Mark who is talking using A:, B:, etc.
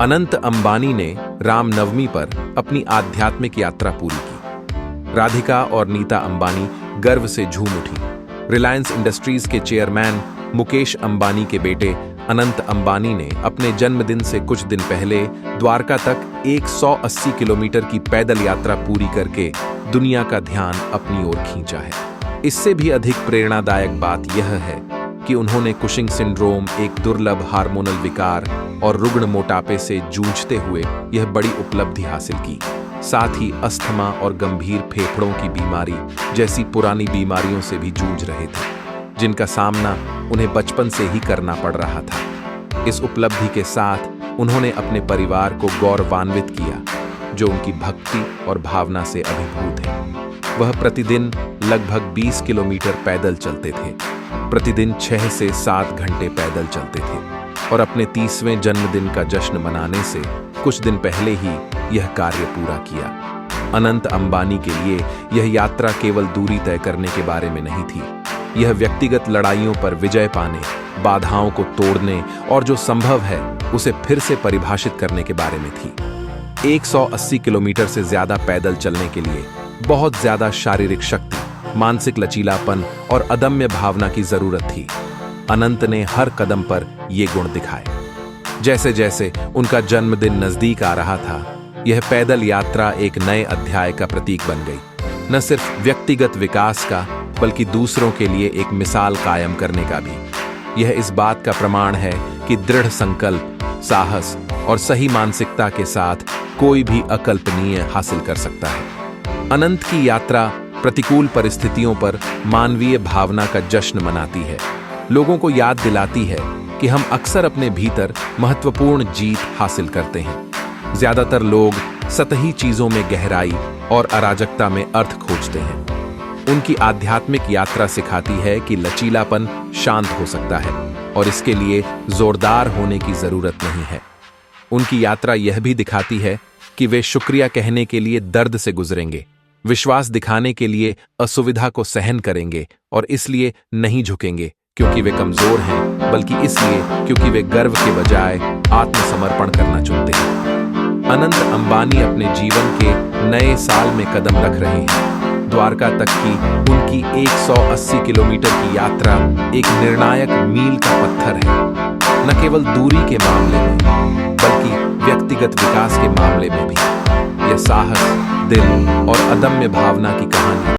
A: अनंत अंबानी ने रामनवमी पर अपनी आध्यात्मिक यात्रा पूरी की। राधिका और नीता अंबानी गर्व से झूम उठी। रिलायंस इंडस्ट्रीज के चेयरमैन मुकेश अंबानी के बेटे अनंत अंबानी ने अपने जन्मदिन से कुछ दिन पहले द्वारका तक 180 किलोमीटर की पैदल यात्रा पूरी करके दुनिया का ध्यान अपनी ओर खींचा है। इससे भी अधिक प्रेरणादायक बात यह है कि उन्होंने कुशिंग सिंड्रोम, एक दुर्लभ हार्मोनल विकार और रुग्ण मोटापे से जूझते हुए यह बड़ी उपलब्धि हासिल की। साथ ही अस्थमा और गंभीर फेफड़ों की बीमारी जैसी पुरानी बीमारियों से भी जूझ रहे थे, जिनका सामना उन्हें बचपन से ही करना पड़ रहा था। इस उपलब्धि के साथ उन्होंने अपने परिवार को गौरवान्वित किया, जो उनकी भक्ति और भावना से अभिभूत है। वह प्रतिदिन लगभग 20 किलोमीटर पैदल चलते थे, प्रतिदिन 6 से 7 घंटे पैदल चलते थे और अपने 30वें जन्मदिन का जश्न मनाने से कुछ दिन पहले ही यह कार्य पूरा किया। अनंत अंबानी के लिए यह यात्रा केवल दूरी तय करने के बारे में नहीं थी। यह व्यक्तिगत लड़ाइयों पर विजय पाने, बाधाओं को तोड़ने और जो संभव है उसे फिर से परिभाषित करने के बारे में थी। 180 किलोमीटर से ज्यादा पैदल चलने के लिए बहुत ज्यादा शारीरिक शक्ति, मानसिक लचीलापन और अदम्य भावना की जरूरत थी। अनंत ने हर कदम पर ये गुण दिखाए। जैसे जैसे उनका जन्मदिन नजदीक आ रहा था, यह पैदल यात्रा एक नए अध्याय का प्रतीक बन गई। न सिर्फ व्यक्तिगत विकास का, बल्कि दूसरों के लिए एक मिसाल कायम करने का भी। यह इस बात का प्रमाण है कि दृढ़ संकल्प, साहस और सही मानसिकता के साथ कोई भी अकल्पनीय हासिल कर सकता है। अनंत की यात्रा प्रतिकूल परिस्थितियों पर मानवीय भावना का जश्न मनाती है, लोगों को याद दिलाती है कि हम अक्सर अपने भीतर महत्वपूर्ण जीत हासिल करते हैं। ज्यादातर लोग सतही चीजों में गहराई और अराजकता में अर्थ खोजते हैं। उनकी आध्यात्मिक यात्रा सिखाती है कि लचीलापन शांत हो सकता है और इसके लिए जोरदार होने की जरूरत नहीं है। उनकी यात्रा यह भी दिखाती है कि वे शुक्रिया कहने के लिए दर्द से गुजरेंगे, विश्वास दिखाने के लिए असुविधा को सहन करेंगे और इसलिए नहीं झुकेंगे क्योंकि वे कमजोर हैं, बल्कि इसलिए क्योंकि वे गर्व के बजाय आत्मसमर्पण करना चुनते हैं। अनंत अंबानी अपने जीवन के नए साल में कदम रख रहे हैं। द्वारका तक की उनकी 180 किलोमीटर की यात्रा एक निर्णायक मील का पत्थर है, न केवल दूरी के मामले में, बल्कि व्यक्तिगत विकास के मामले में भी। यह साहस, दिल और अदम्य भावना की कहानी